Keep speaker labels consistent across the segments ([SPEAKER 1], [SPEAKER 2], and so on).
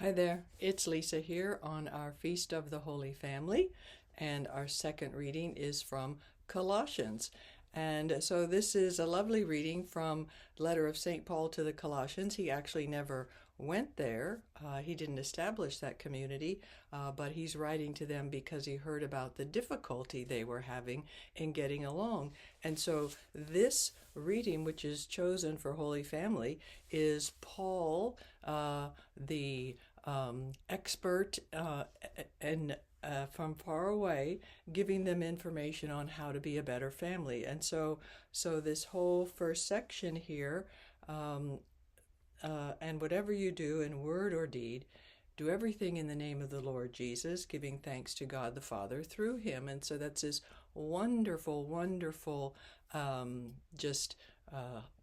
[SPEAKER 1] Hi there, it's Lisa here on our Feast of the Holy Family, and our second reading is from Colossians. And so this is a lovely reading from letter of St. Paul to the Colossians. He actually never went there. He didn't establish that community, but he's writing to them because he heard about the difficulty they were having in getting along. And so this reading, which is chosen for Holy Family, is Paul, the expert and from far away, giving them information on how to be a better family. And so this whole first section here, and whatever you do in word or deed, do everything in the name of the Lord Jesus, giving thanks to God the Father through him. And so that's this wonderful, wonderful, just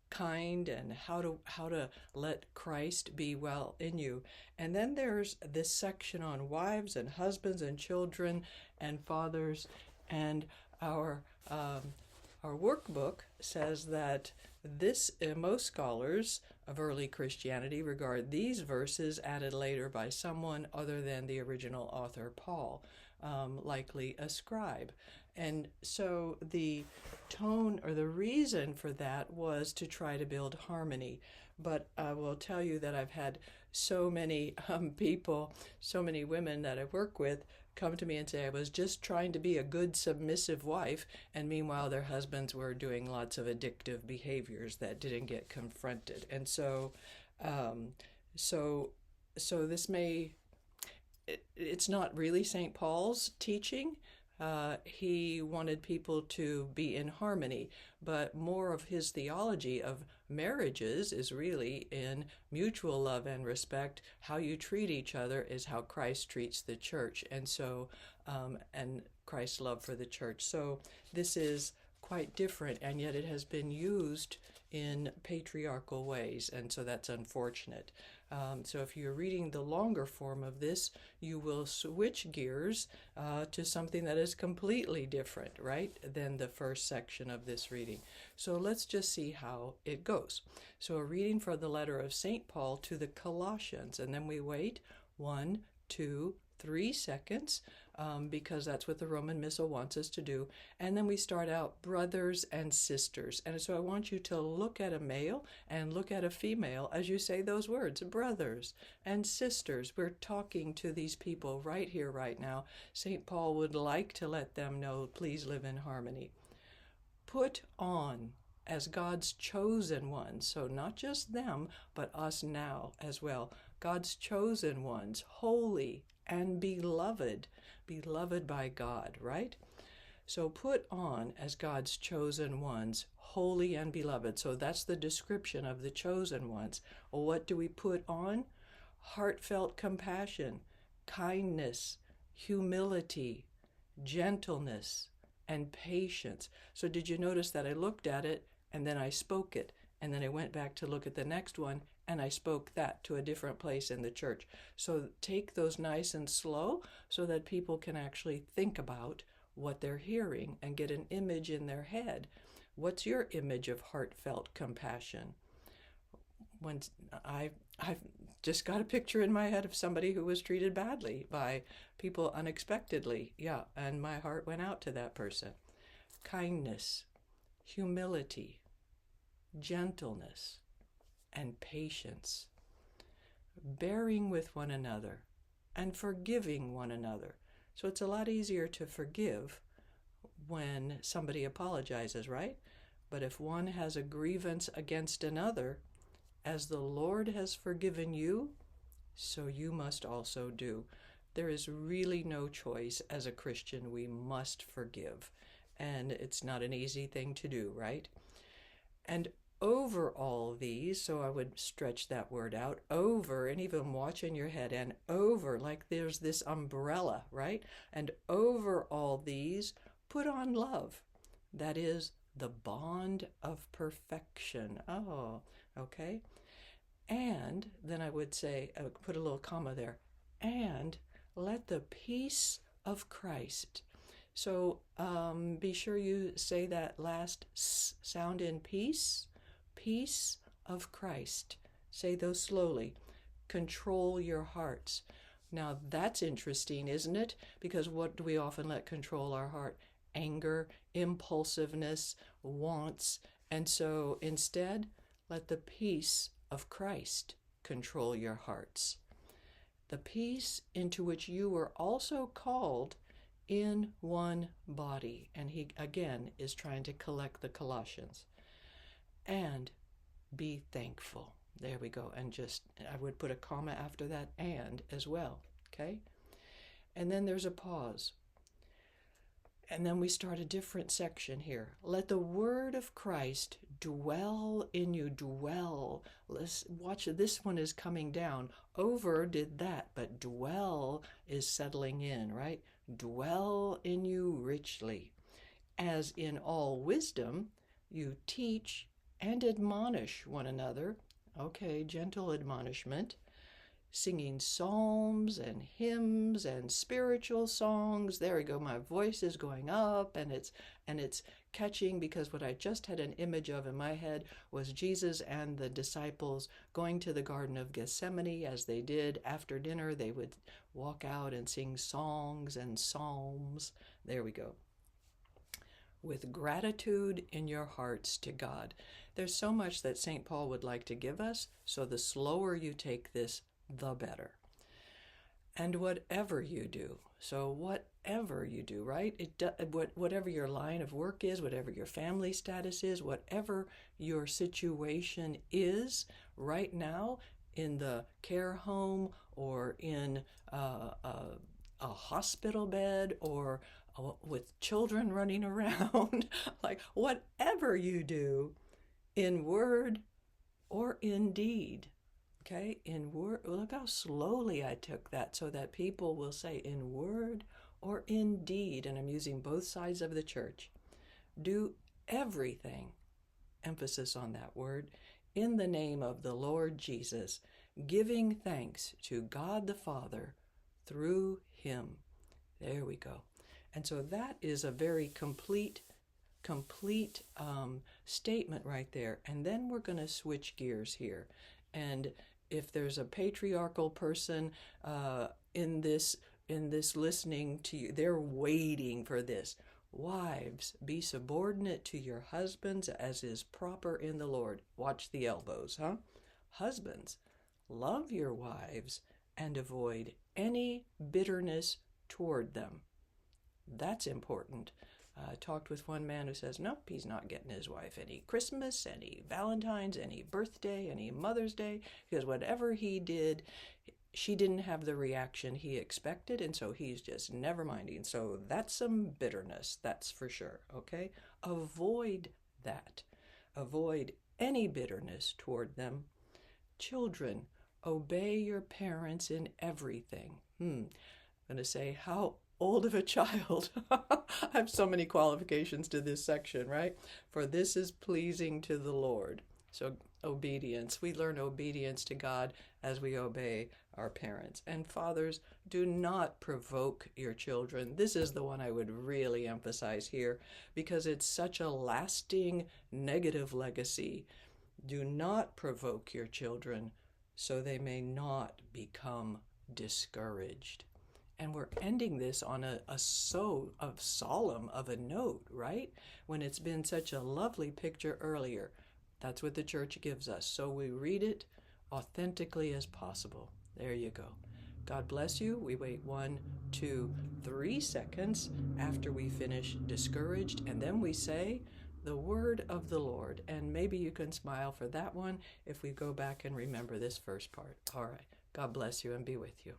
[SPEAKER 1] kind, and how to let Christ be well in you. And then there's this section on wives and husbands and children and fathers, and our workbook says that most scholars of early Christianity regard these verses added later by someone other than the original author Paul, likely a scribe. And so the tone or the reason for that was to try to build harmony. But I will tell you that I've had so many people, so many women that I work with come to me and say, I was just trying to be a good submissive wife, and meanwhile their husbands were doing lots of addictive behaviors that didn't get confronted. And so this it's not really St. Paul's teaching. He wanted people to be in harmony, but more of his theology of marriages is really in mutual love and respect. How you treat each other is how Christ treats the church, and so and Christ's love for the church. So this is quite different, and yet it has been used in patriarchal ways, and so that's unfortunate. So if you're reading the longer form of this, you will switch gears to something that is completely different, right, than the first section of this reading. So let's just see how it goes. So a reading for the letter of St. Paul to the Colossians, and then we wait 1, 2, 3 seconds, because that's what the Roman Missal wants us to do. And then we start out brothers and sisters. And so I want you to look at a male and look at a female as you say those words, brothers and sisters. We're talking to these people right here, right now. St. Paul would like to let them know, please live in harmony. Put on as God's chosen ones, so not just them, but us now as well. God's chosen ones, holy and beloved by God, right? So put on as God's chosen ones, holy and beloved. So that's the description of the chosen ones. Well, what do we put on? Heartfelt compassion, kindness, humility, gentleness, and patience. So did you notice that I looked at it and then I spoke it, and then I went back to look at the next one and I spoke that to a different place in the church. So take those nice and slow so that people can actually think about what they're hearing and get an image in their head. What's your image of heartfelt compassion? When I've just got a picture in my head of somebody who was treated badly by people unexpectedly. Yeah, and my heart went out to that person. Kindness, humility, gentleness, and patience, bearing with one another and forgiving one another. So it's a lot easier to forgive when somebody apologizes, right? But if one has a grievance against another, as the Lord has forgiven you, so you must also do. There is really no choice as a Christian. We must forgive. And it's not an easy thing to do, right? And over all these, so I would stretch that word out, over, and even watch in your head, and over, like there's this umbrella, right? And over all these, put on love. That is the bond of perfection. Oh, okay. And then I would say, I would put a little comma there, and let the peace of Christ. So be sure you say that last S sound in peace of Christ. Say those slowly. control your hearts. Now that's interesting, isn't it? Because what do we often let control our heart? Anger, impulsiveness, wants. And so instead, let the peace of Christ control your hearts. The peace into which you were also called in one body. And he, again, is trying to collect the Colossians. And be thankful. There we go. And just, I would put a comma after that, and as well. Okay? And then there's a pause. And then we start a different section here. Let the word of Christ dwell in you. Dwell. Let's watch, this one is coming down. Over did that, but dwell is settling in, right? Dwell in you richly. As in all wisdom, you teach and admonish one another. Okay, gentle admonishment. Singing psalms and hymns and spiritual songs. There we go. My voice is going up, and it's catching, because what I just had an image of in my head was Jesus and the disciples going to the Garden of Gethsemane. As they did after dinner, they would walk out and sing songs and psalms. There we go. With gratitude in your hearts to God. There's so much that St. Paul would like to give us, so the slower you take this, the better. And whatever you do, so whatever you do, right? Whatever your line of work is, whatever your family status is, whatever your situation is right now in the care home or in a hospital bed or with children running around, like whatever you do in word or in deed. Okay, in word, look how slowly I took that so that people will say in word or in deed, and I'm using both sides of the church. Do everything, emphasis on that word, in the name of the Lord Jesus, giving thanks to God the Father through him. There we go. And so that is a very complete statement right there. And then we're going to switch gears here. And if there's a patriarchal person in this listening to you, they're waiting for this. Wives, be subordinate to your husbands as is proper in the Lord. Watch the elbows, huh? Husbands, love your wives and avoid any bitterness toward them. That's important. I talked with one man who says, nope, he's not getting his wife any Christmas, any Valentine's, any birthday, any Mother's Day, because whatever he did, she didn't have the reaction he expected, and so he's just never minding. So that's some bitterness, that's for sure, okay? Avoid that. Avoid any bitterness toward them. Children, obey your parents in everything. I'm going to say, how old of a child. I have so many qualifications to this section, right? For this is pleasing to the Lord. So obedience. We learn obedience to God as we obey our parents. And fathers, do not provoke your children. This is the one I would really emphasize here because it's such a lasting negative legacy. Do not provoke your children so they may not become discouraged. And we're ending this on a solemn of a note, right? When it's been such a lovely picture earlier. That's what the church gives us. So we read it authentically as possible. There you go. God bless you. We wait 1, 2, 3 seconds after we finish discouraged. And then we say the word of the Lord. And maybe you can smile for that one if we go back and remember this first part. All right. God bless you and be with you.